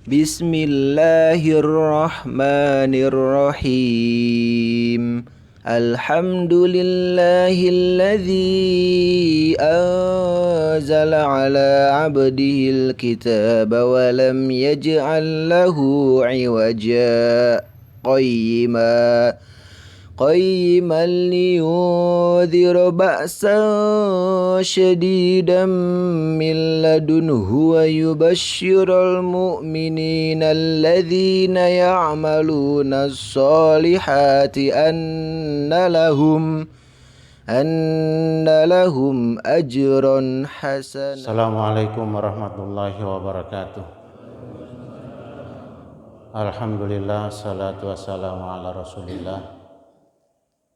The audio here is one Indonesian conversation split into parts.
Bismillahirrahmanirrahim. Alhamdulillahilladzi anzala ala abdihil kitaba wa lam yaj'al lahu 'iwaja قيما لينذر بأسا شديدا من لدنه ويبشر المؤمنين الذين يعملون الصالحات أن لهم أجرا حسنا. Assalamualaikum warahmatullahi wabarakatuh. Alhamdulillah, salatu wassalamu ala rasulillah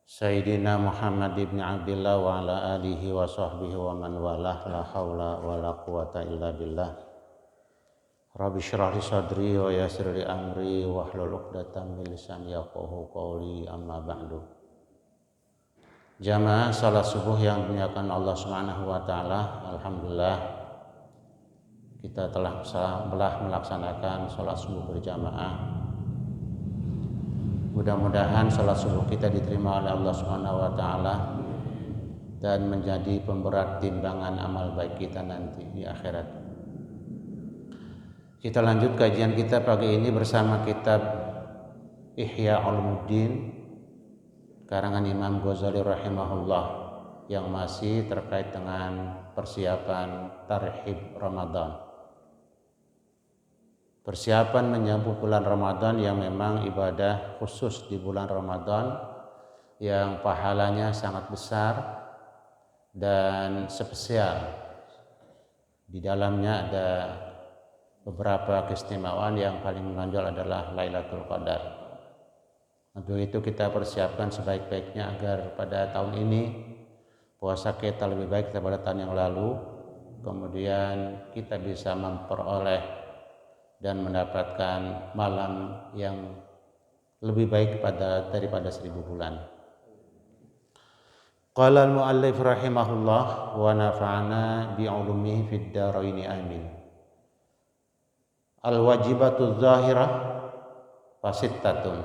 Sayyidina Muhammad ibn Abdillah wa ala alihi wa sahbihi wa man walah, la hawla wa la quwata illa billah. Rabbi syrah li sadri wa yassir li amri wa hlul 'uqdatam min lisani yafqahu qawli, amma ba'du. Jamaah salat subuh yang dimuliakan Allah Subhanahu wa taala, alhamdulillah kita telah melaksanakan salat subuh berjamaah. Mudah-mudahan salat subuh kita diterima oleh Allah Subhanahu wa taala dan menjadi pemberat timbangan amal baik kita nanti di akhirat. Kita lanjut kajian kita pagi ini bersama kitab Ihya Ulumuddin karangan Imam Ghazali rahimahullah yang masih terkait dengan persiapan tarhib Ramadan. Persiapan menyambut bulan Ramadan yang memang ibadah khusus di bulan Ramadan yang pahalanya sangat besar dan spesial. Di dalamnya ada beberapa keistimewaan, yang paling menonjol adalah Lailatul Qadar. Untuk itu kita persiapkan sebaik-baiknya agar pada tahun ini puasa kita lebih baik daripada tahun yang lalu. Kemudian kita bisa memperoleh dan mendapatkan malam yang lebih baik daripada 1000 bulan. Qala al-muallif rahimahullah wa nafa'ana bi'ulumihi fid dharaini amin. Al-wajibatu zahirah fasittatun.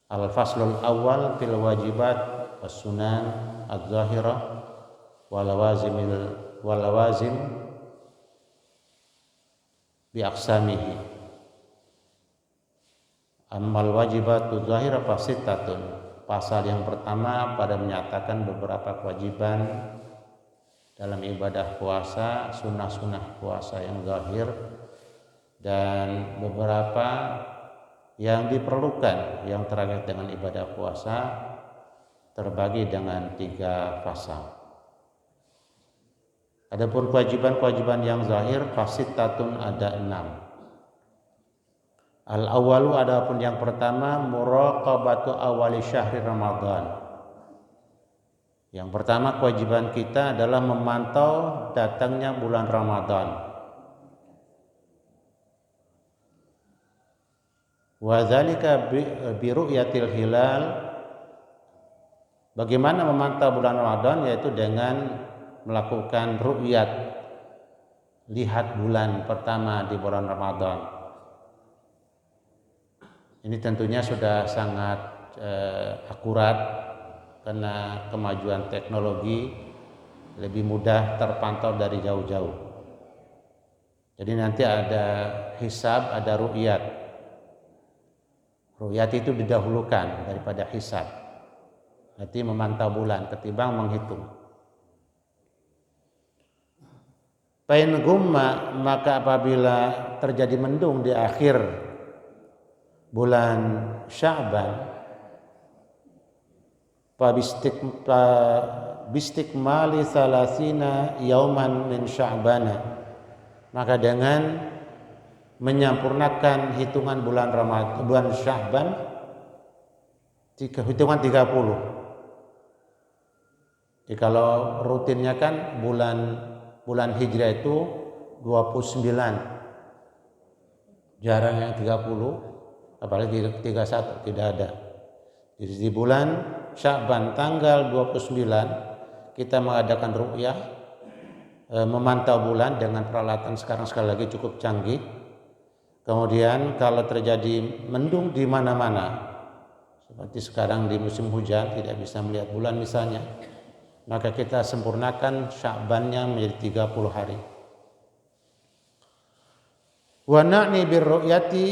Al-faslul awal fil wajibat was sunan az-zahirah wal lawazim bi aqsamihi. Ammal wajibatu zahira fasittatun. Pasal yang pertama pada menyatakan beberapa kewajiban dalam ibadah puasa, sunnah-sunnah puasa yang zahir, dan beberapa yang diperlukan yang terkait dengan ibadah puasa terbagi dengan 3 pasal. Adapun kewajiban-kewajiban yang zahir fasittatun ada 6. Al-awwalu, adapun yang pertama, muraqabatu awali syahri Ramadan. Yang pertama kewajiban kita adalah memantau datangnya bulan Ramadan. Wa dzalika bi ru'yatil hilal. Bagaimana memantau bulan Ramadan? Yaitu dengan melakukan ru'yat, lihat bulan pertama di bulan Ramadan. Ini tentunya sudah sangat akurat karena kemajuan teknologi lebih mudah terpantau dari jauh-jauh. Jadi nanti ada hisab, ada ru'yat. Ru'yat itu didahulukan daripada hisab. Nanti memantau bulan ketimbang menghitung. Pain gumma, maka apabila terjadi mendung di akhir bulan Sya'ban, bistikmali salasina yauman min Sya'bana, maka dengan menyampurnakan hitungan bulan Ramadan, bulan Sya'ban, hitungan 30. Jadi kalau rutinnya kan bulan Hijrah itu 29, jarang yang 30, apalagi 31, tidak ada. Jadi di bulan Sya'ban tanggal 29 kita mengadakan ru'yah, memantau bulan dengan peralatan sekarang sekali lagi cukup canggih. Kemudian kalau terjadi mendung di mana-mana, seperti sekarang di musim hujan tidak bisa melihat bulan misalnya, maka kita sempurnakan Sya'bannya menjadi 30 hari. Wa na'ni birru'yati,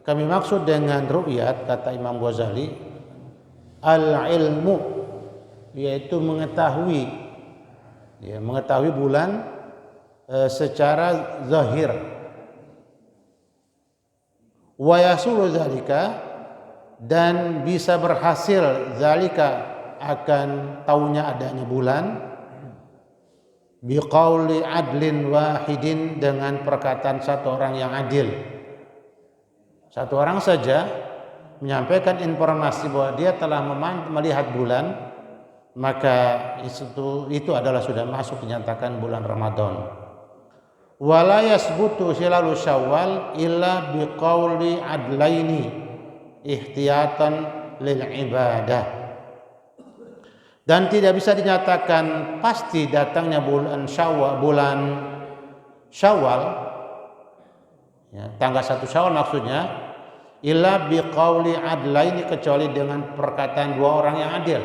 kami maksud dengan ru'yat, kata Imam Ghazali, al-ilmu, yaitu mengetahui, ya, mengetahui bulan secara zahir. Wa yasulu zalika, dan bisa berhasil zalika, akan taunya adanya bulan, biqauli adlin wahidin, dengan perkataan satu orang yang adil. Satu orang saja menyampaikan informasi bahwa dia telah melihat bulan, maka itu adalah sudah masuk dinyatakan bulan Ramadan. Wala yasbutu hilalu Syawal illa biqauli adlaini ihtiyatan lil ibadah. Dan tidak bisa dinyatakan pasti datangnya bulan Syawal, ya, tanggal 1 Syawal maksudnya, illa biqauli adlaini, kecuali dengan perkataan dua orang yang adil,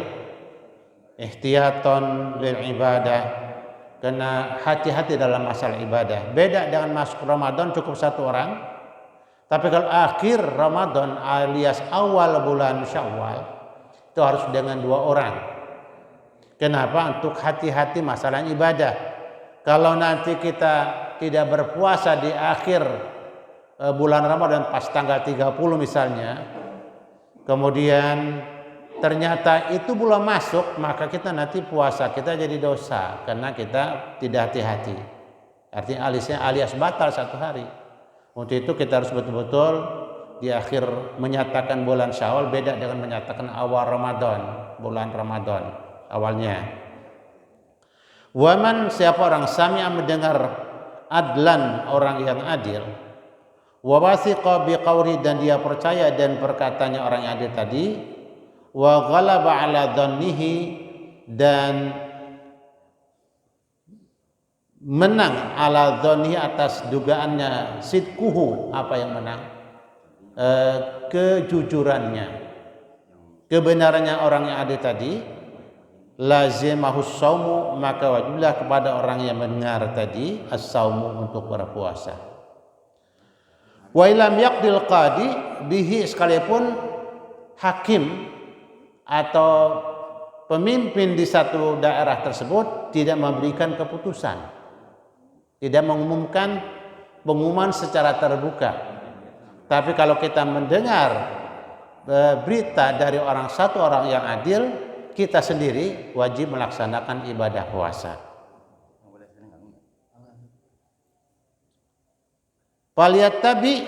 ihtiyatan lil ibadah, karena hati-hati dalam masalah ibadah. Beda dengan masuk Ramadan cukup satu orang, tapi kalau akhir Ramadan alias awal bulan Syawal itu harus dengan dua orang. Kenapa? Untuk hati-hati masalah ibadah. Kalau nanti kita tidak berpuasa di akhir bulan Ramadan pas tanggal 30 misalnya, kemudian ternyata itu belum masuk, maka kita nanti puasa kita jadi dosa karena kita tidak hati-hati. Artinya alias batal satu hari. Untuk itu kita harus betul-betul di akhir menyatakan bulan Syawal, beda dengan menyatakan awal Ramadan, bulan Ramadan awalnya. Waman, siapa orang sami'a, mendengar, adlan, orang yang adil, wa wasiqa biqauli, dan dia percaya dan perkataannya orang yang adil tadi, wa ghalaba ala dhannihi, dan menang ala dhannihi, atas dugaannya, sidquhu, apa yang menang, kejujurannya, kebenarannya orang yang adil tadi, lazimahus saumu, maka wajiblah kepada orang yang mendengar tadi as-saumu, untuk berpuasa. Wa ilam yaqdil qadi bihi, sekalipun hakim atau pemimpin di satu daerah tersebut tidak memberikan keputusan, tidak mengumumkan pengumuman secara terbuka, tapi kalau kita mendengar berita dari satu orang yang adil, kita sendiri wajib melaksanakan ibadah puasa. Falyattabi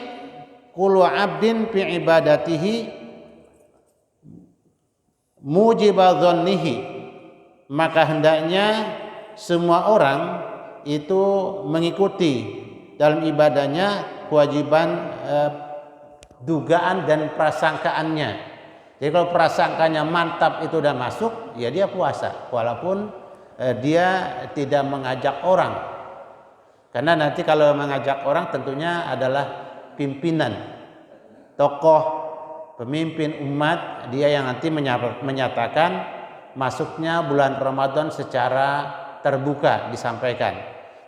kullu 'abdin fi ibadatihi mujiba dhannihi, maka hendaknya semua orang itu mengikuti dalam ibadahnya kewajiban dugaan dan prasangkaannya. Jadi kalau prasangkanya mantap, itu udah masuk, ya dia puasa, walaupun dia tidak mengajak orang. Karena nanti kalau mengajak orang tentunya adalah pimpinan, tokoh, pemimpin umat, dia yang nanti menyatakan masuknya bulan Ramadan secara terbuka disampaikan.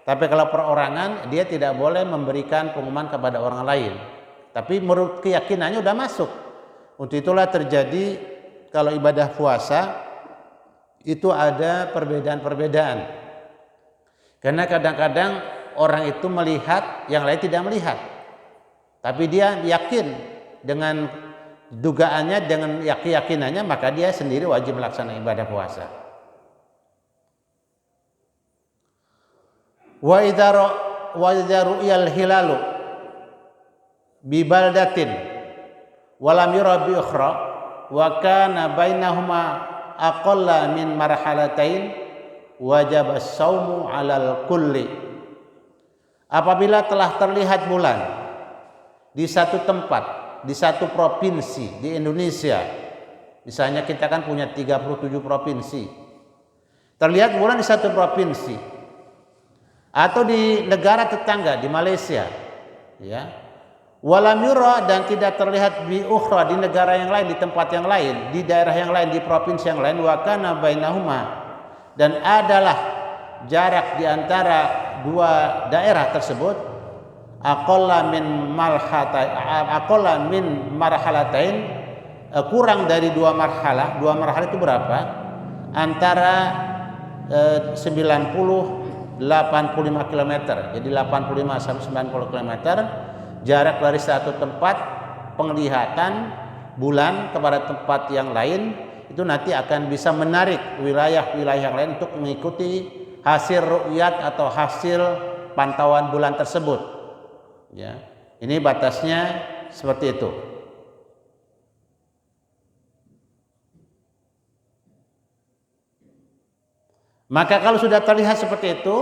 Tapi kalau perorangan, dia tidak boleh memberikan pengumuman kepada orang lain. Tapi menurut keyakinannya udah masuk. Untuk itulah terjadi kalau ibadah puasa itu ada perbedaan-perbedaan. Karena kadang-kadang orang itu melihat, yang lain tidak melihat. Tapi dia yakin dengan dugaannya, dengan keyakinannya, maka dia sendiri wajib melaksanakan ibadah puasa. Wa idza ru'yal hilalu bi baldatin walam yura bi ukhra wa kana bainahuma aqalla min marhalatain wajib as-saumu 'alal kulli. Apabila telah terlihat bulan di satu tempat, di satu provinsi di Indonesia, misalnya kita kan punya 37 provinsi, terlihat bulan di satu provinsi atau di negara tetangga di Malaysia, ya, Walam yura, dan tidak terlihat bi ukhra, di negara yang lain, di tempat yang lain, di daerah yang lain, di provinsi yang lain. Wa kana bainahuma, dan adalah jarak di antara dua daerah tersebut aqalla min marhalatain, kurang dari dua marhalah. Dua marhalah itu berapa? Antara 90 85 km. Jadi 85 sampai 90 km jarak dari satu tempat penglihatan bulan kepada tempat yang lain, itu nanti akan bisa menarik wilayah-wilayah yang lain untuk mengikuti hasil ru'yat atau hasil pantauan bulan tersebut. Ya, ini batasnya seperti itu. Maka kalau sudah terlihat seperti itu,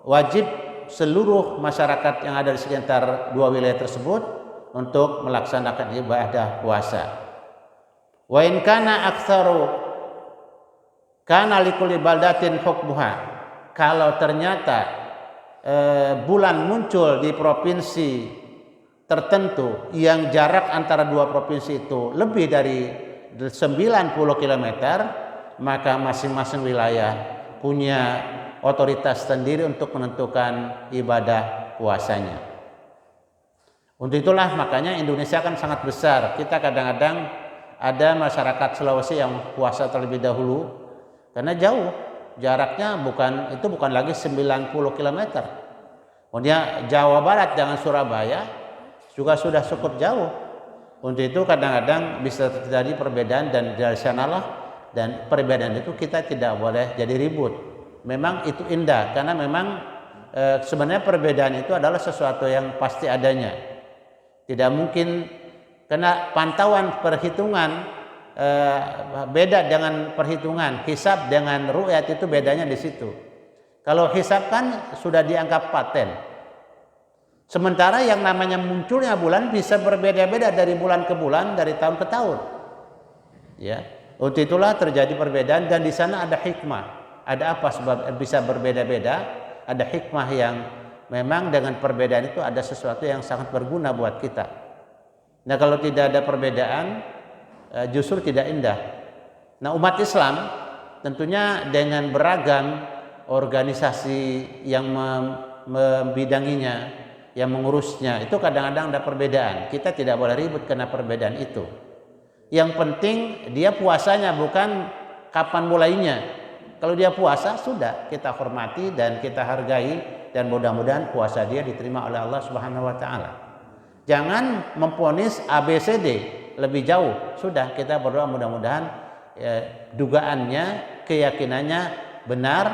wajib seluruh masyarakat yang ada di sekitar dua wilayah tersebut untuk melaksanakan ibadah puasa. Wa in kana aktsaru kana likulli baldatin hukmuha. Kalau ternyata bulan muncul di provinsi tertentu yang jarak antara dua provinsi itu lebih dari 90 km, maka masing-masing wilayah punya otoritas sendiri untuk menentukan ibadah puasanya. Untuk itulah makanya Indonesia kan sangat besar. Kita kadang-kadang ada masyarakat Sulawesi yang puasa terlebih dahulu karena jauh. Jaraknya bukan lagi 90 km. Kemudian Jawa Barat dengan Surabaya juga sudah cukup jauh. Untuk itu kadang-kadang bisa terjadi perbedaan, dan dari sanalah, dan perbedaan itu kita tidak boleh jadi ribut. Memang itu indah karena memang sebenarnya perbedaan itu adalah sesuatu yang pasti adanya. Tidak mungkin, karena pantauan perhitungan beda dengan perhitungan hisab dengan ru'yat, itu bedanya di situ. Kalau hisab kan sudah dianggap paten. Sementara yang namanya munculnya bulan bisa berbeda-beda dari bulan ke bulan, dari tahun ke tahun. Ya, untuk itulah terjadi perbedaan, dan di sana ada hikmah. Ada apa sebab bisa berbeda-beda? Ada hikmah yang memang dengan perbedaan itu ada sesuatu yang sangat berguna buat kita. Nah, kalau tidak ada perbedaan, justru tidak indah. Nah, umat Islam tentunya dengan beragam organisasi yang membidanginya, yang mengurusnya, itu kadang-kadang ada perbedaan. Kita tidak boleh ribut karena perbedaan itu. Yang penting dia puasanya, bukan kapan mulainya. Kalau dia puasa, sudah kita hormati dan kita hargai, dan mudah-mudahan puasa dia diterima oleh Allah Subhanahu wa taala. Jangan memponis ABCD lebih jauh. Sudah, kita berdoa mudah-mudahan dugaannya, keyakinannya benar,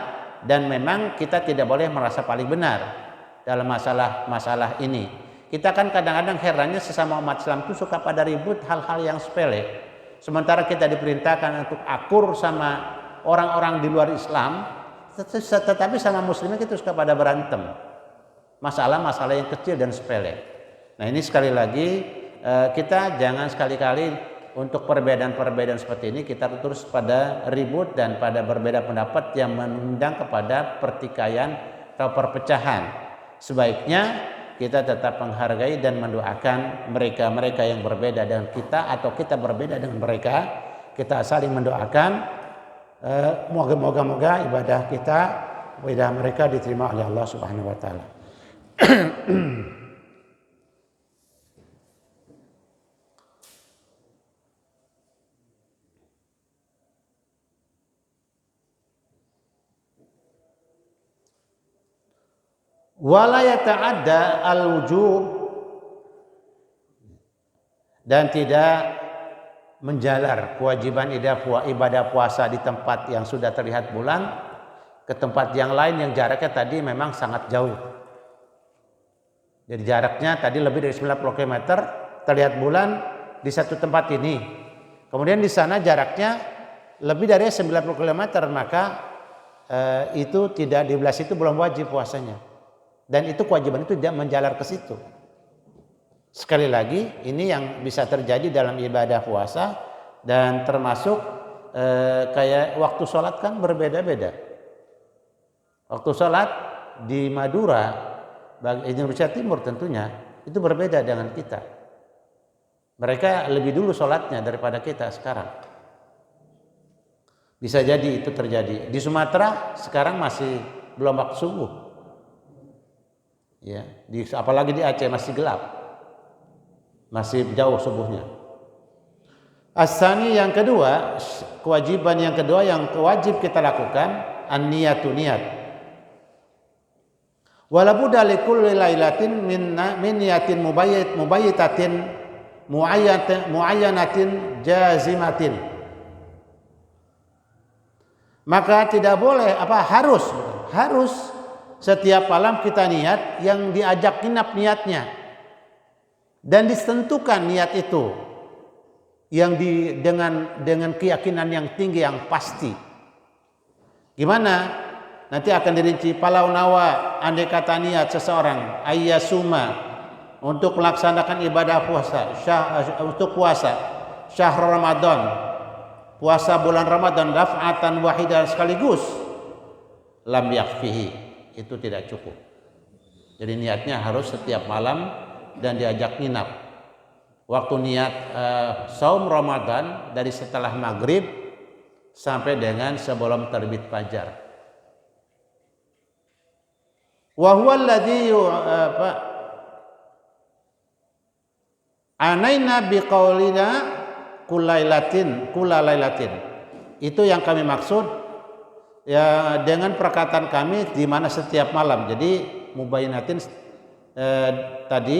dan memang kita tidak boleh merasa paling benar dalam masalah ini. Kita kan kadang-kadang herannya sesama umat Islam itu suka pada ribut hal-hal yang sepele. Sementara kita diperintahkan untuk akur sama orang-orang di luar Islam, tetapi sama muslimnya kita suka pada berantem. Masalah-masalah yang kecil dan sepele. Nah, ini sekali lagi kita jangan sekali-kali untuk perbedaan-perbedaan seperti ini kita terus pada ribut dan pada berbeda pendapat yang mengundang kepada pertikaian atau perpecahan. Sebaiknya kita tetap menghargai dan mendoakan mereka-mereka yang berbeda dengan kita, atau kita berbeda dengan mereka. Kita saling mendoakan. Moga-moga ibadah kita, ibadah mereka diterima oleh Allah Subhanahu wa taala. Wala yata'adda al-wujub, dan tidak menjalar kewajiban ibadah puasa di tempat yang sudah terlihat bulan ke tempat yang lain yang jaraknya tadi memang sangat jauh. Jadi jaraknya tadi lebih dari 90 km terlihat bulan di satu tempat ini. Kemudian di sana jaraknya lebih dari 90 km, maka itu tidak di belah situ belum wajib puasanya. Dan itu kewajiban itu tidak menjalar ke situ. Sekali lagi, ini yang bisa terjadi dalam ibadah puasa, dan termasuk kayak waktu sholat kan berbeda-beda. Waktu sholat di Madura, Indonesia Timur tentunya, itu berbeda dengan kita. Mereka lebih dulu sholatnya daripada kita sekarang. Bisa jadi itu terjadi. Di Sumatera sekarang masih belum waktu subuh. Ya, apalagi di Aceh masih gelap. Masih jauh subuhnya. As-sani yang kedua, kewajiban yang kedua yang wajib kita lakukan, an-niyatu, niat. Wala budda li kulli lailatin min niyatin mubayyitatin muayyanatin jazimatin. Maka tidak boleh harus setiap malam kita niat yang diajak nginap niatnya dan ditentukan niat itu yang dengan keyakinan yang tinggi yang pasti. Gimana? Nanti akan dirinci. Palau nawa, andai kata niat seseorang ayyasuma untuk melaksanakan ibadah puasa, untuk puasa syahr Ramadan, puasa bulan Ramadan daf'atan wahidah sekaligus, lam yakfihi, itu tidak cukup. Jadi niatnya harus setiap malam dan diajak nginap. Waktu niat saum Ramadan dari setelah maghrib sampai dengan sebelum terbit fajar. Wa huwa alladhi anaina biqaulina kullalailatin. Itu yang kami maksud ya dengan perkataan kami di mana setiap malam. Jadi mubayyinatin tadi,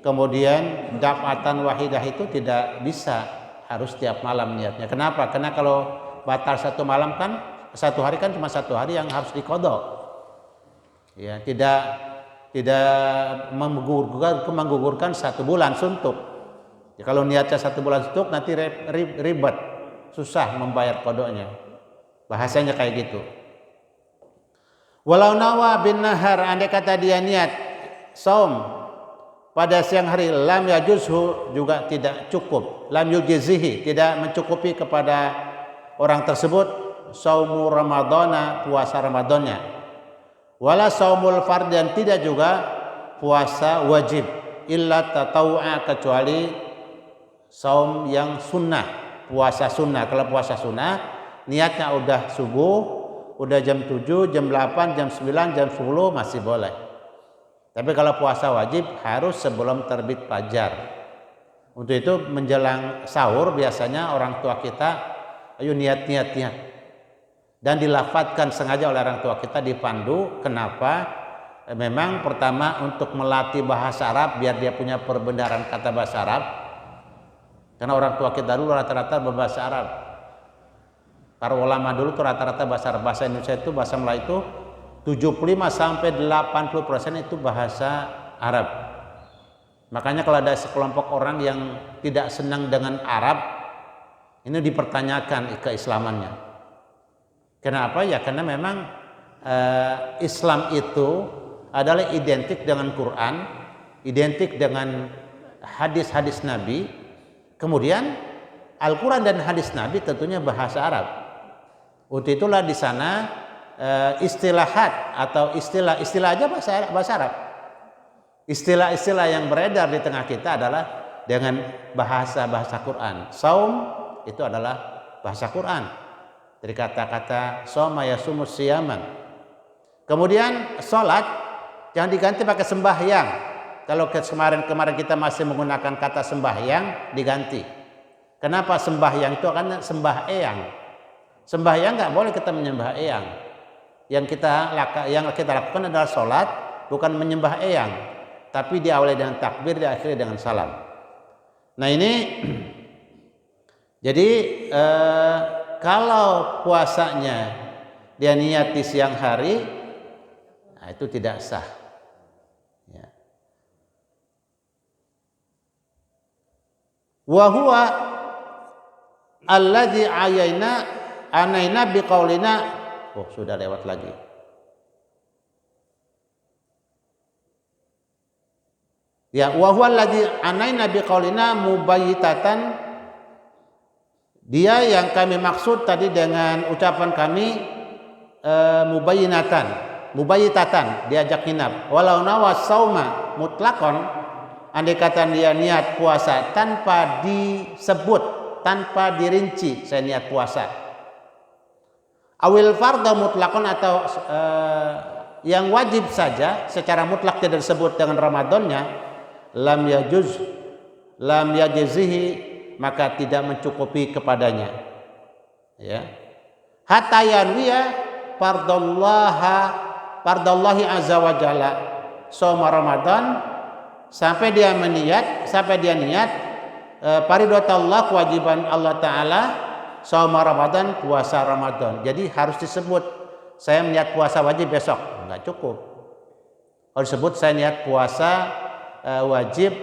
kemudian daf'atan wahidah itu tidak bisa, harus setiap malam niatnya. Kenapa? Karena kalau batal satu malam kan, satu hari kan cuma satu hari yang harus diqadha. Ya, tidak menggugurkan satu bulan suntuk. Ya, kalau niatnya satu bulan suntuk nanti ribet, susah membayar qadanya. Bahasanya kayak gitu. Walau nawa bin nahar, andai kata dia niat saum pada siang hari, lam yajuzhu, juga tidak cukup. Lam yujizihi, tidak mencukupi kepada orang tersebut saumu Ramadana, puasa Ramadannya. Wala saumul fard, dan tidak juga puasa wajib, illa tatawu'a, kecuali saum yang sunnah, puasa sunnah. Kalau puasa sunnah niatnya udah subuh, udah jam 7, jam 8, jam 9, jam 10 masih boleh. Tapi kalau puasa wajib harus sebelum terbit fajar. Untuk itu menjelang sahur biasanya orang tua kita, ayo niat. Dan dilafadzkan sengaja oleh orang tua kita, dipandu. Kenapa? Memang pertama untuk melatih bahasa Arab biar dia punya perbendaharaan kata bahasa Arab. Karena orang tua kita dulu rata-rata berbahasa Arab. Para ulama dulu tuh rata-rata bahasa Arab. Bahasa Indonesia itu, bahasa Melayu itu 75-80% itu bahasa Arab. Makanya kalau ada sekelompok orang yang tidak senang dengan Arab, ini dipertanyakan keislamannya. Kenapa? Ya karena memang Islam itu adalah identik dengan Quran, identik dengan hadis-hadis Nabi. Kemudian Al-Quran dan hadis Nabi tentunya bahasa Arab. Untuk itulah di sana istilahat atau istilah aja bahasa Arab. Istilah-istilah yang beredar di tengah kita adalah dengan bahasa Quran. Saum itu adalah bahasa Quran. Dari kata-kata soma yasumus siyaman. Kemudian sholat jangan diganti pakai sembahyang. Kalau kemarin kita masih menggunakan kata sembahyang, diganti. Kenapa? Sembahyang itu akan sembah eyang. Sembahyang nggak boleh kita menyembah eyang. Yang kita lakukan adalah sholat, bukan menyembah eyang, tapi diawali dengan takbir, diakhiri dengan salam. Nah ini jadi kalau puasanya dia niat di siang hari, nah itu tidak sah. Ya. Wa huwa alladzi anaina biqaulina. Oh, sudah lewat lagi. Ya, wa huwa alladzi anaina biqaulina mubayyitatan. Dia yang kami maksud tadi dengan ucapan kami mubayyitatan, diajak nginap. Walau nawa sauma mutlaqan, andai kata dia niat puasa tanpa disebut, tanpa dirinci, saya niat puasa. Awil fardhu mutlaqan, atau yang wajib saja secara mutlak tidak disebut dengan Ramadannya, lam yajzihi, maka tidak mencukupi kepadanya. Ya. Hatta yanwiya fardallahi azza wa jalla shauma Ramadan, sampai dia niat fardhatallah, kewajiban Allah taala, shauma Ramadan, puasa Ramadan. Jadi harus disebut saya niat puasa wajib besok, enggak cukup. Harus disebut saya niat puasa wajib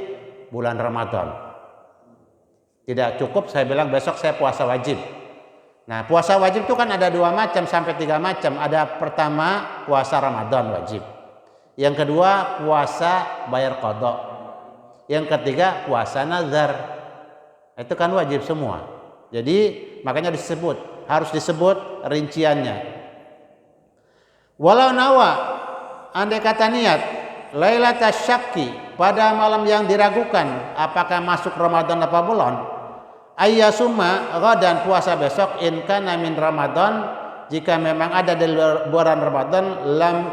bulan Ramadan. Tidak cukup saya bilang besok saya puasa wajib. Nah, puasa wajib itu kan ada 2 macam sampai 3 macam. Ada pertama puasa Ramadan wajib. Yang kedua puasa bayar qada. Yang ketiga puasa nazar. Itu kan wajib semua. Jadi makanya harus disebut rinciannya. Walau nawa, andai kata niat lailatas syakki, pada malam yang diragukan apakah masuk Ramadan apa belum, ayyasuma ghadan, puasa besok, in kana min Ramadan, jika memang ada di bulan Ramadan, lam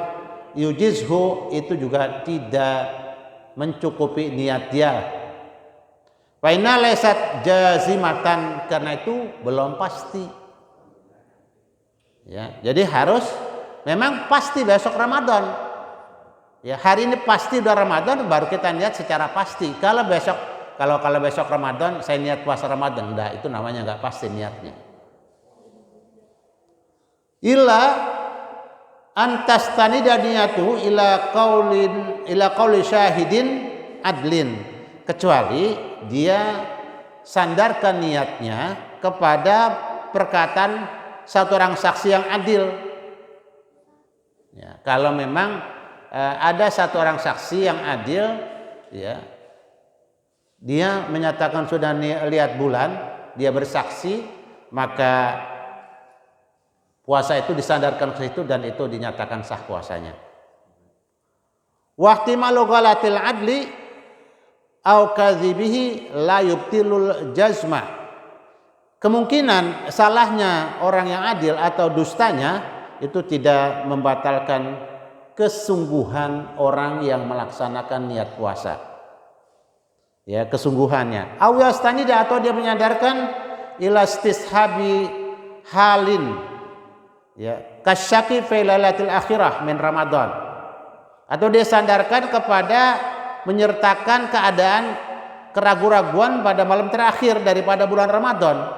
yujizhu, itu juga tidak mencukupi niat dia. Fa inna laysat jazimatan, karena itu belum pasti. Ya, jadi harus memang pasti besok Ramadan. Ya, hari ini pasti udah Ramadan, baru kita niat secara pasti. Kalau besok Ramadan saya niat puasa Ramadan, enggak, itu namanya enggak pasti niatnya. Illa antastanida niyatu ila qauli syahidin adlin, kecuali dia sandarkan niatnya kepada perkataan satu orang saksi yang adil. Ya, kalau memang ada satu orang saksi yang adil, ya, dia menyatakan sudah lihat bulan, dia bersaksi, maka puasa itu disandarkan ke situ dan itu dinyatakan sah puasanya. Wahtimalu ghalatil adli au kadhibihi la yubtilul jazma. Kemungkinan salahnya orang yang adil atau dustanya itu tidak membatalkan kesungguhan orang yang melaksanakan niat puasa. Ya, kesungguhannya. Aw yastanida, atau dia menyadarkan ila istishabi halin, ya, kasyaki fi lailatul akhirah min Ramadan. Atau dia sandarkan kepada menyertakan keadaan keraguan-raguan pada malam terakhir daripada bulan Ramadan.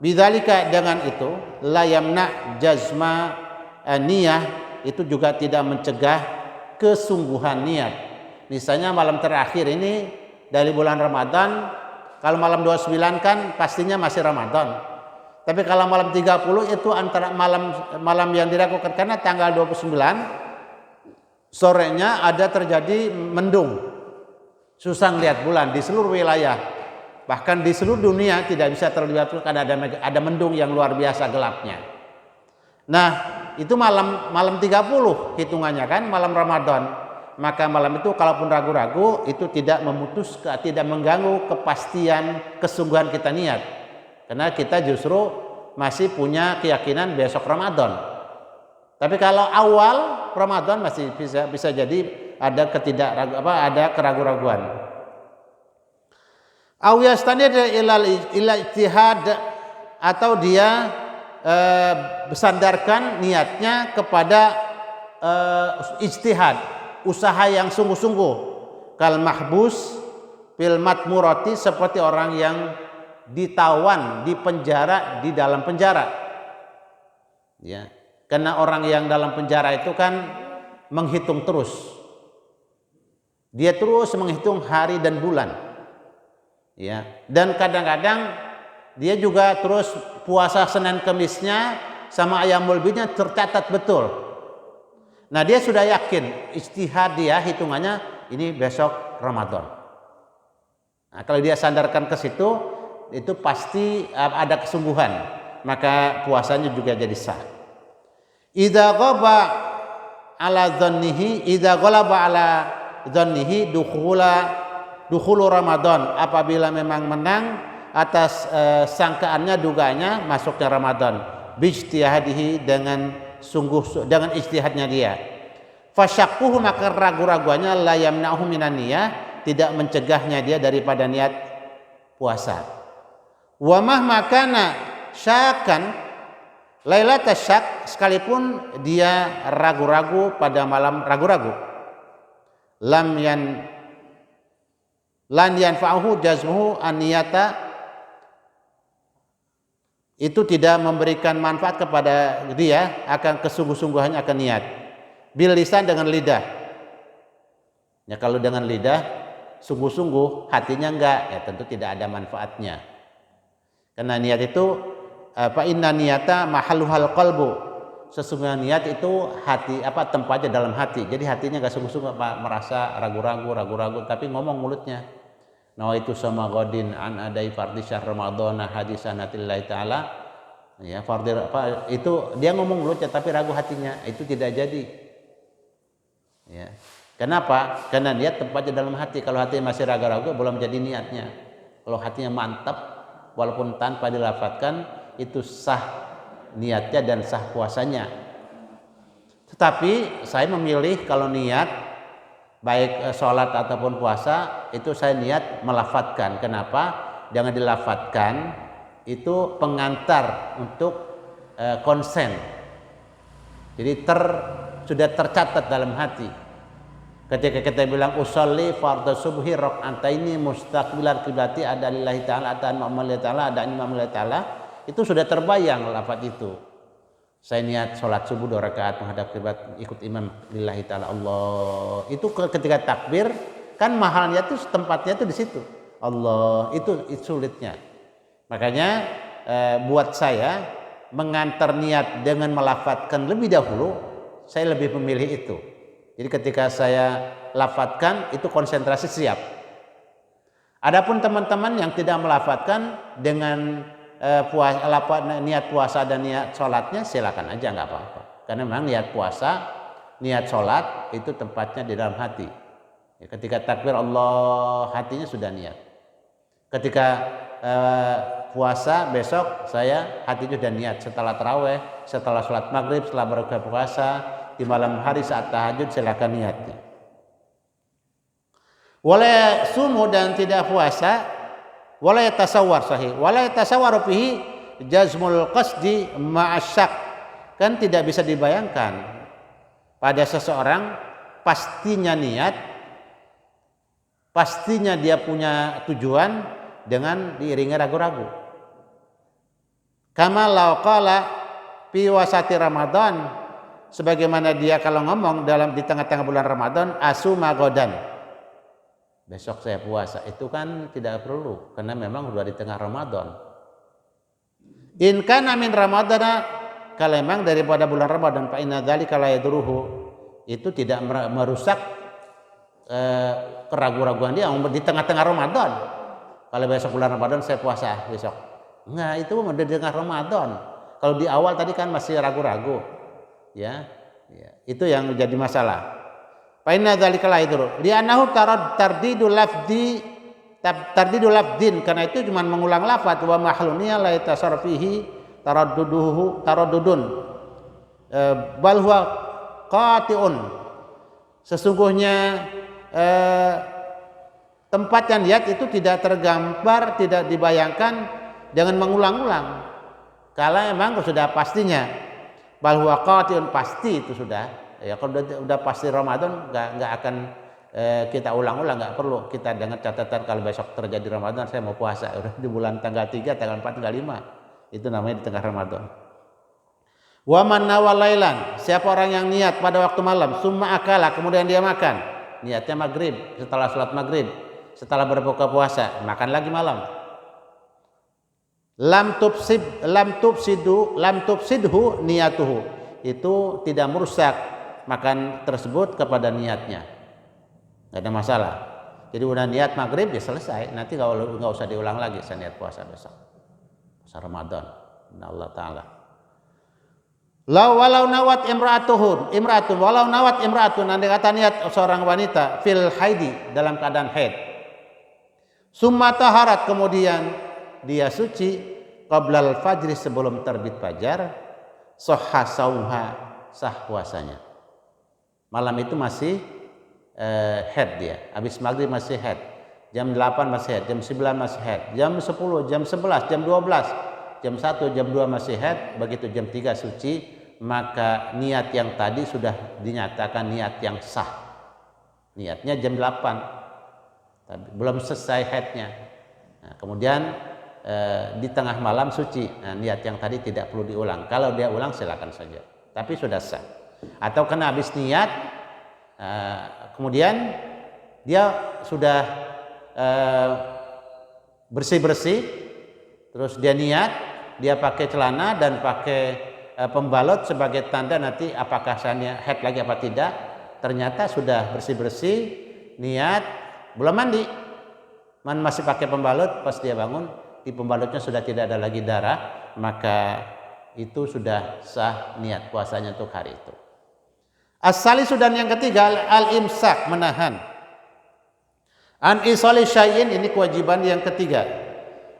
Bidzalika, dengan itu la yamna jazma niyah, itu juga tidak mencegah kesungguhan niat. Misalnya malam terakhir ini dari bulan Ramadan, kalau malam 29 kan pastinya masih Ramadan. Tapi kalau malam 30 itu antara malam yang diragukan, karena tanggal 29 sorenya ada terjadi mendung. Susah lihat bulan di seluruh wilayah. Bahkan di seluruh dunia tidak bisa terlihat karena ada mendung yang luar biasa gelapnya. Nah, itu malam 30 hitungannya kan, malam Ramadan. Maka malam itu kalaupun ragu-ragu itu tidak mengganggu kepastian kesungguhan kita niat. Karena kita justru masih punya keyakinan besok Ramadan. Tapi kalau awal Ramadan masih bisa jadi ada keraguan-raguan. Aw yastanida ila ijtihad, atau dia bersandarkan niatnya kepada ijtihad, usaha yang sungguh-sungguh. Kal mahbus fil matmurati, seperti orang yang ditawan, dipenjara di dalam penjara. Ya, karena orang yang dalam penjara itu kan menghitung terus. Dia terus menghitung hari dan bulan. Ya, dan kadang-kadang dia juga terus puasa Senin Kemisnya sama Ayamul Bidnya tercatat betul. Nah, dia sudah yakin, ijtihad dia hitungannya ini besok Ramadan. Nah, kalau dia sandarkan ke situ, itu pasti ada kesungguhan, maka puasanya juga jadi sah. Idza ghaba ala dhannihi dukhula dukhulu Ramadan, apabila memang menang atas sangkaannya, dugaannya masuknya Ramadan, bijtihadihi, dengan dengan ijtihadnya dia. Fasyakkuhu, maka ragu-raguannya, la yamna'hu minan niyah, tidak mencegahnya dia daripada niat puasa. Wa mahma kana syakan lailata syak, sekalipun dia ragu-ragu pada malam ragu-ragu, lan yanfa'uhu jazmuhu an-niyata, itu tidak memberikan manfaat kepada dia akan kesungguh-sungguhannya akan niat. Bil lisan, dengan lidah. Ya, kalau dengan lidah sungguh-sungguh, hatinya enggak, ya tentu tidak ada manfaatnya. Karena niat itu fa inna niyata mahalluhal qalbu, sesungguhnya niat itu hati, tempatnya dalam hati. Jadi hatinya enggak sungguh-sungguh, merasa ragu-ragu, tapi ngomong mulutnya. Nawaitu sama godin an adai fardhi syahr Ramadan hadisanatillah taala. Ya, fardhi itu dia ngomong mulutnya tapi ragu hatinya, itu tidak jadi. Ya. Kenapa? Karena niat tempatnya dalam hati. Kalau hatinya masih ragu-ragu, belum jadi niatnya. Kalau hatinya mantap, walaupun tanpa dilafadzkan, itu sah niatnya dan sah puasanya. Tetapi saya memilih kalau niat, baik sholat ataupun puasa, itu saya niat melafadzkan. Kenapa? Jangan dilafadzkan, itu pengantar untuk konsen. Jadi sudah tercatat dalam hati. Ketika kita bilang usolli fardhu subhi rak'ataini mustaqbilan qiblati ada lillahi ta'ala ataan ma'amalillahi ta'ala ada imamillahi ta'ala, itu sudah terbayang lafaz itu. Saya niat sholat subuh 2 rakaat menghadap kiblat, ikut imam lillahi ta'ala Allah. Itu ketika takbir kan mahalnya itu tempatnya itu di situ. Allah, itu sulitnya. Makanya buat saya mengantar niat dengan melafadzkan lebih dahulu, saya lebih memilih itu. Jadi ketika saya lafadzkan itu konsentrasi siap. Adapun teman-teman yang tidak melafadzkan dengan niat puasa dan niat sholatnya, silakan aja, nggak apa-apa. Karena memang niat puasa, niat sholat itu tempatnya di dalam hati. Ya, ketika takbir Allah, hatinya sudah niat. Ketika puasa besok, saya hatinya sudah niat. Setelah taraweh, setelah sholat maghrib, setelah berbuka puasa, di malam hari saat tahajud, silakan niatnya. Wala sumu, dan tidak puasa, wala yatasawwar sahih, wala yatasawwaru fihi jazmul qasdi ma'asyak, kan tidak bisa dibayangkan pada seseorang pastinya niat, pastinya dia punya tujuan dengan diiringi ragu-ragu. Kama law qala fi wasati Ramadan, sebagaimana dia kalau ngomong di tengah-tengah bulan Ramadan, asuma godan, besok saya puasa, itu kan tidak perlu karena memang sudah di tengah Ramadan. In kana min Ramadana, kalau memang daripada bulan Ramadan, fa inna dzalika la yadruhu, itu tidak merusak keraguan-raguan dia di tengah-tengah Ramadan. Kalau besok bulan Ramadan saya puasa besok, enggak, itu di tengah Ramadan. Kalau di awal tadi kan masih ragu-ragu. Ya, itu yang menjadi masalah. Fa inna dzalika la yadru li annahu tardidu lafdin, karena itu cuma mengulang lafaz. Wa mahluniya la yatasarfihi taraddudun bal huwa qati'un, sesungguhnya tempat yang niat itu tidak tergambar, tidak dibayangkan dengan mengulang-ulang. Kalau memang sudah pastinya, bal huwa qati'un, pasti itu sudah. Ya, kalau udah pasti Ramadan nggak akan kita ulang-ulang, nggak perlu kita dengan catatan kalau besok terjadi Ramadan saya mau puasa, udah di bulan tanggal 3, tanggal 4, tanggal 5, itu namanya di tengah Ramadan. Wa man nawalailan, siapa orang yang niat pada waktu malam, summa akala, kemudian dia makan, niatnya maghrib, setelah sholat maghrib, setelah berbuka puasa, makan lagi malam. Lam tufsidhu niyatuhu, itu tidak merusak makan tersebut kepada niatnya, nggak ada masalah. Jadi udah niat maghrib ya selesai, nanti nggak usah diulang lagi. Saya niat puasa besok, puasa Ramadan, Allah Taala. Walau nawat imraatun, andai kata niat seorang wanita fil haidi, dalam keadaan haid, Summa taharat, kemudian dia suci qablal fajri, sebelum terbit fajar, sahha saumha, sah puasanya. Malam itu masih head dia, habis maghrib masih head, jam 8 masih head, jam 9 masih head, jam 10, jam 11, jam 12, jam 1, jam 2 masih head, begitu jam 3 suci, maka niat yang tadi sudah dinyatakan niat yang sah. Niatnya jam 8, tapi belum selesai headnya. Nah, kemudian di tengah malam suci, nah, niat yang tadi tidak perlu diulang. Kalau dia ulang silakan saja, tapi sudah sah. Atau kena habis niat, kemudian dia sudah bersih-bersih, terus dia niat, dia pakai celana dan pakai pembalut sebagai tanda nanti apakah saya head lagi apa tidak. Ternyata sudah bersih-bersih, niat, belum mandi, masih pakai pembalut. Pas dia bangun, di pembalutnya sudah tidak ada lagi darah, maka itu sudah sah niat puasanya untuk hari itu. As-salisu, dan yang ketiga, al-imsak, menahan. An isali syai'in, ini kewajiban yang ketiga.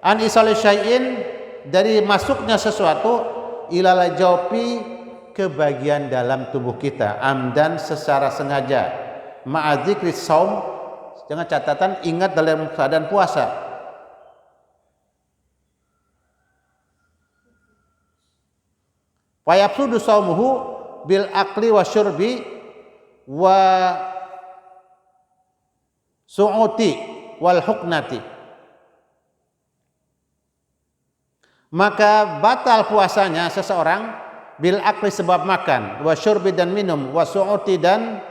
An isali syai'in, dari masuknya sesuatu, ilal jawfi, ke bagian dalam tubuh kita, amdan, secara sengaja, ma'adzikri saum, dengan catatan ingat dalam keadaan puasa. Wa yafsudu saumuhu bil akli wa syurbi wa su'uti wal huknati, maka batal puasanya seseorang bil akli, sebab makan, wa syurbi, dan minum, wa su'uti, dan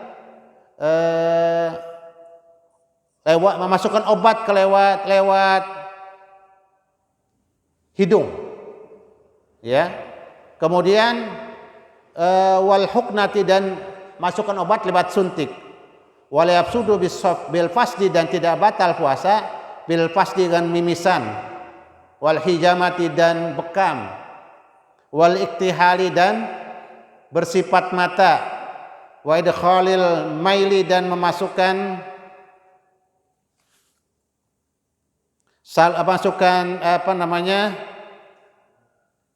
lewat memasukkan obat ke lewat hidung, ya. Kemudian wal huknati, dan masukkan obat lewat suntik. Wal yafsudu bil fasdi, dan tidak batal puasa bil fasdi, dengan mimisan. Wal hijamati, dan bekam. Wal iktihali, dan bersifat mata. Wa idkhalil maili, dan memasukkan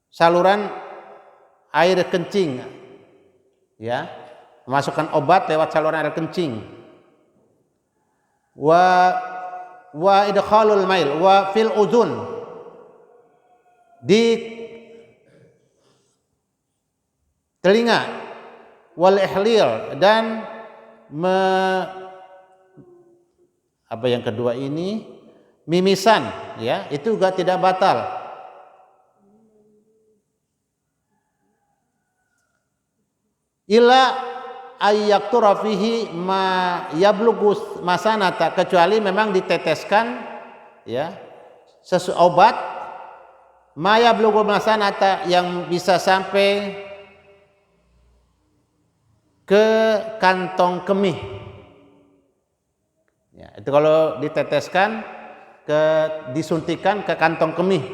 saluran air kencing, ya, memasukkan obat lewat saluran air kencing. Wa idkhalul mail, wa fil uzun, di telinga, wal ihlil, dan apa yang kedua ini, mimisan, ya, itu juga tidak batal. Illa ayyaktura fihi ma yablugus masanata, kecuali memang diteteskan, ya, obat ma yablugus masanata, yang bisa sampai ke kantong kemih, ya, itu kalau diteteskan, disuntikan ke kantong kemih,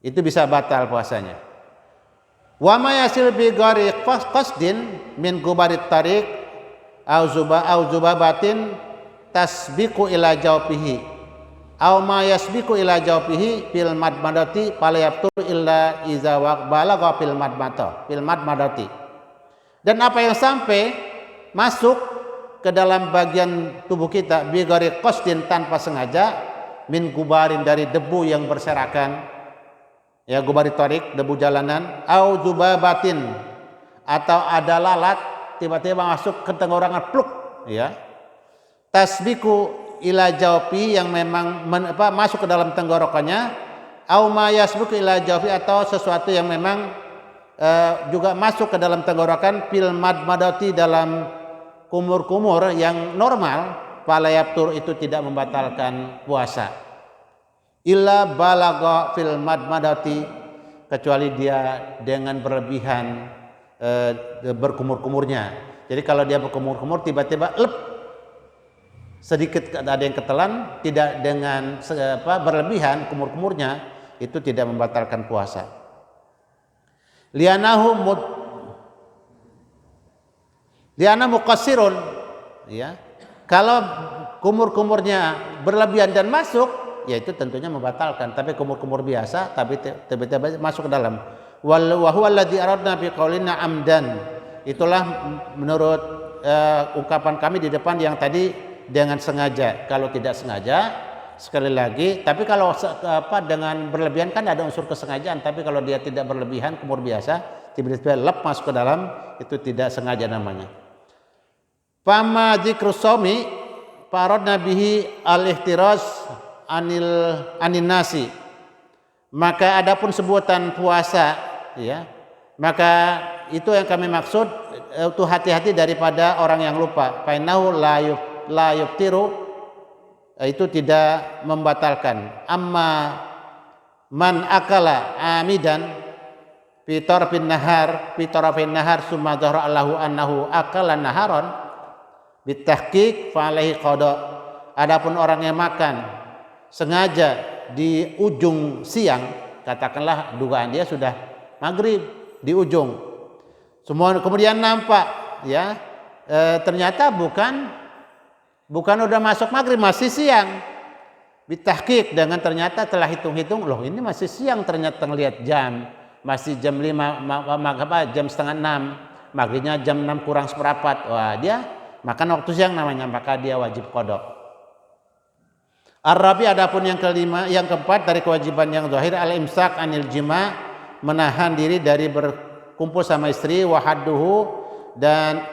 itu bisa batal puasanya. Wa ma yasil bi ghairi qasdin min gubarit tariq au zubabatin tasbiqu ila jawfihi au ma yasbiqu ila jawfihi fil madmadati fala yaftur illa iza balagha fil madmadati. Dan apa yang sampai masuk ke dalam bagian tubuh kita bi ghairi qasdin, tanpa sengaja, min gubarin, dari debu yang berserakan, ya, gubarit tarik, debu jalanan, au zubabatin, atau ada lalat tiba-tiba masuk ke tenggorokan, pluk, ya, tasbiku ila jawfi, yang memang masuk ke dalam tenggorokannya, au ma yasbiku ila jawfi, atau sesuatu yang memang juga masuk ke dalam tenggorokan, fil madmadati, dalam kumur-kumur yang normal, fala yaftur, itu tidak membatalkan puasa. Illa balagha fil madmadati, kecuali dia dengan berlebihan berkumur-kumurnya. Jadi kalau dia berkumur-kumur tiba-tiba sedikit ada yang ketelan, tidak dengan berlebihan kumur-kumurnya, itu tidak membatalkan puasa. Liana muqassirun, ya, kalau kumur-kumurnya berlebihan dan masuk, yaitu tentunya membatalkan. Tapi kumur-kumur biasa tapi tiba-tiba masuk ke dalam. Wa huwa alladzi aradna bi qaulina amdan. Itulah menurut ungkapan kami di depan yang tadi dengan sengaja. Kalau tidak sengaja, sekali lagi, tapi kalau dengan berlebihan kan ada unsur kesengajaan, tapi kalau dia tidak berlebihan, kumur biasa, tiba-tiba lep masuk ke dalam, itu tidak sengaja namanya. Fama dzikrus shaumi faradna bihi al-ihtiraz anin nasi. Maka adapun sebutan puasa, ya, maka itu yang kami maksud, itu hati-hati daripada orang yang lupa. Fa innahu la yuftiru, itu tidak membatalkan. Amma man akala amidan fi tarfin nahar summa dhahara Allahu annahu akala naharon bitahqiq fa alaihi qada. Adapun orang yang makan sengaja di ujung siang, katakanlah dugaan dia sudah maghrib di ujung, semua kemudian nampak, ya, ternyata bukan udah masuk maghrib, masih siang. Bitahqiq, dengan ternyata telah hitung-hitung, loh ini masih siang, ternyata ngelihat jam masih jam 5, jam setengah 6, maghribnya jam 6 kurang seperempat. Wah, dia makan waktu siang namanya, maka dia wajib qada. Ar-rabi, adapun yang keempat dari kewajiban yang zahir, al-imsak anil jima, menahan diri dari berkumpul sama istri, wa hadduhu, dan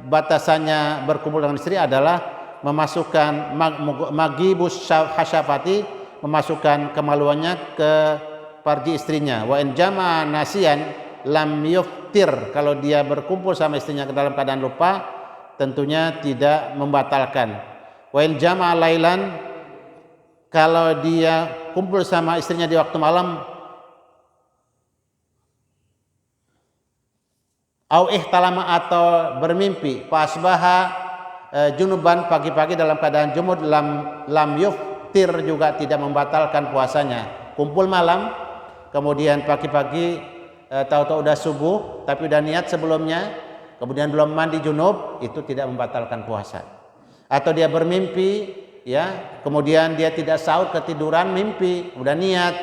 batasannya berkumpul dengan istri adalah memasukkan magibus hasyafati, memasukkan kemaluannya ke farji istrinya. Wa in jama nasian lam yuftir, kalau dia berkumpul sama istrinya ke dalam keadaan lupa, tentunya tidak membatalkan. Wa in jama lailan, kalau dia kumpul sama istrinya di waktu malam, au ihtalama, atau bermimpi, pasbaha junuban, pagi-pagi dalam keadaan junub, lam yuftir, juga tidak membatalkan puasanya. Kumpul malam, kemudian pagi-pagi tahu-tahu udah subuh tapi udah niat sebelumnya, kemudian belum mandi junub, itu tidak membatalkan puasa. Atau dia bermimpi, ya, kemudian dia tidak sahur, ketiduran, mimpi, udah niat,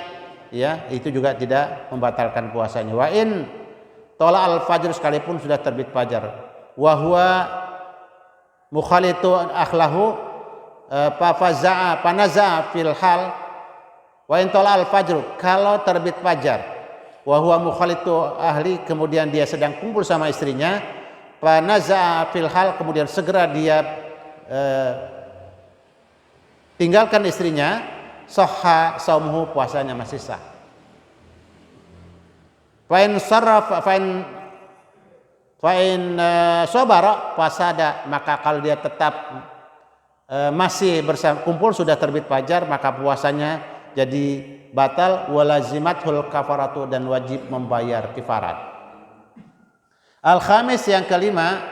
ya, itu juga tidak membatalkan puasanya. Wa in tola al-fajr, sekalipun sudah terbit fajar, wa huwa mukhalitu akhlahu panaza fil hal. Wa in tola al-fajr, kalau terbit fajar, wa huwa mukhalitu ahli, kemudian dia sedang kumpul sama istrinya, panaza fil hal, kemudian segera dia tinggalkan istrinya, sahha saumuhu, puasanya masih sah. Fa'in sarraf fa'in sobara fasada, maka kalau dia tetap masih kumpul sudah terbit fajar, maka puasanya jadi batal. Walazimatul kafaratu, dan wajib membayar kifarat. Al-khamis, yang kelima,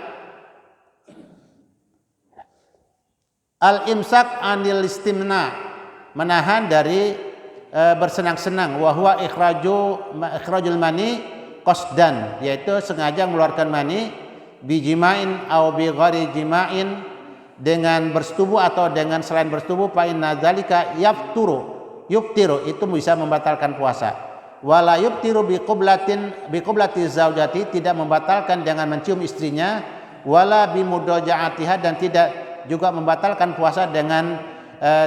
al-imsak anil istimna, menahan dari bersenang-senang. Wa huwa ikhrajul mani qasdan, yaitu sengaja mengeluarkan mani, bijima'in au bi ghairi jima'in, dengan bersetubuh atau dengan selain bersetubuh, fa inna dzalika yuftiru, itu bisa membatalkan puasa. Wala yuftiru bi qiblati zaujati, tidak membatalkan dengan mencium istrinya, wala bi mudajaatiha, dan tidak juga membatalkan puasa dengan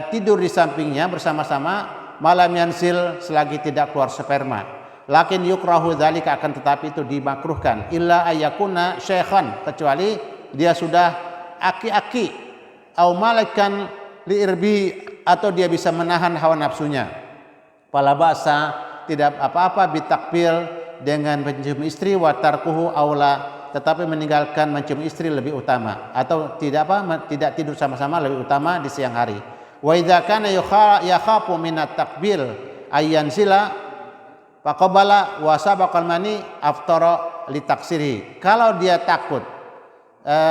tidur di sampingnya bersama-sama, malam yansil, selagi tidak keluar sperma. Lakin yukrahu dzalika, akan tetapi itu dimakruhkan, illa ayyakuna syaikhan, kecuali dia sudah aki-aki, au malakan liirbi, atau dia bisa menahan hawa nafsunya. Fala ba'sa, tidak apa-apa, bitakbil, dengan mencium istri, wa tarkuhu aula, tetapi meninggalkan mencium istri lebih utama, atau tidak tidur sama-sama lebih utama di siang hari. Wa idza kana yakhafu minat takbil ayyan sila faqabala wa sabaqal mani aftara litaksiri. Kalau dia takut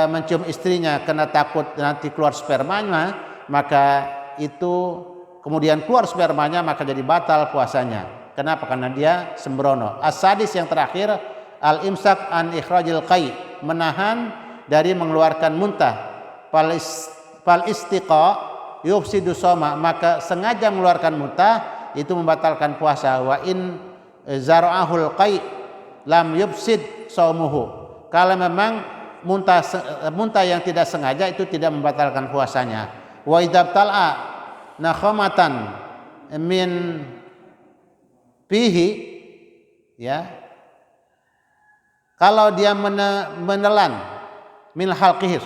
mencium istrinya karena takut nanti keluar spermanya, maka itu kemudian keluar spermanya, maka jadi batal puasanya. Kenapa? Karena dia sembrono. As-sadis, yang terakhir, al-imsak an ikhrajil qai, menahan dari mengeluarkan muntah. fal istiqa yufsidu soma, maka sengaja mengeluarkan muntah itu membatalkan puasa. Wa in zara'ahul qai lam yufsid saumuhu, kalau memang muntah yang tidak sengaja itu tidak membatalkan puasanya. Wa idza tal'a nakhamatan min fihi, ya, kalau dia menelan min halqihi,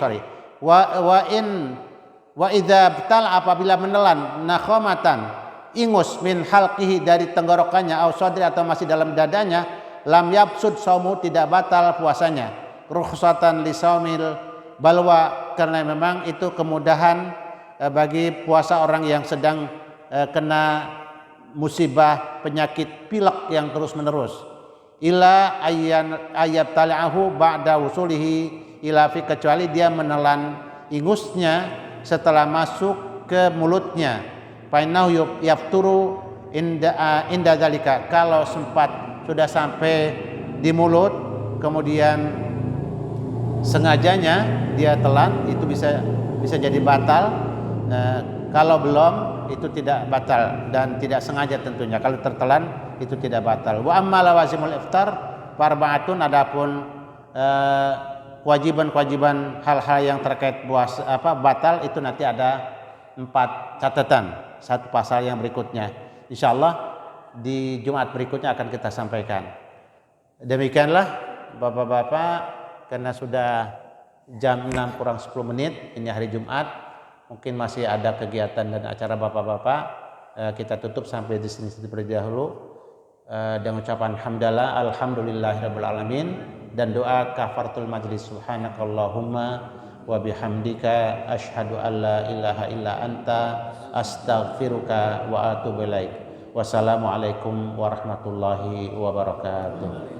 wa idza tal'a, apabila menelan nakhamatan ingus min halqihi dari tenggorokannya, au sadri atau masih dalam dadanya, lam yabsud saumu, tidak batal puasanya. Rukhsatan li saumil balwa, karena memang itu kemudahan bagi puasa orang yang sedang kena musibah penyakit pilek yang terus menerus. Ila ayat tal'ahu ba'da wusulihi ila fi, kecuali dia menelan ingusnya setelah masuk ke mulutnya. Fainahu yafturu inda dzalika, kalau sempat sudah sampai di mulut kemudian sengajanya dia telan, itu bisa jadi batal. Kalau belum, itu tidak batal, dan tidak sengaja tentunya. Kalau tertelan itu tidak batal. Wa amma lawazimul iftar farbaatun, adapun kewajiban-kewajiban hal-hal yang terkait puasa batal itu nanti ada 4 catatan, satu pasal yang berikutnya. Insyaallah di Jumat berikutnya akan kita sampaikan. Demikianlah Bapak-bapak, karena sudah jam 6 kurang 10 menit, ini hari Jumat, mungkin masih ada kegiatan dan acara bapak-bapak, kita tutup sampai di sini terlebih dahulu dengan ucapan hamdalah alhamdulillahirabbil alamin, dan doa kafaratul majlis, subhanakallahumma wa bihamdika asyhadu an la ilaha illa anta astaghfiruka wa atubu ilaik. Wassalamualaikum warahmatullahi wabarakatuh.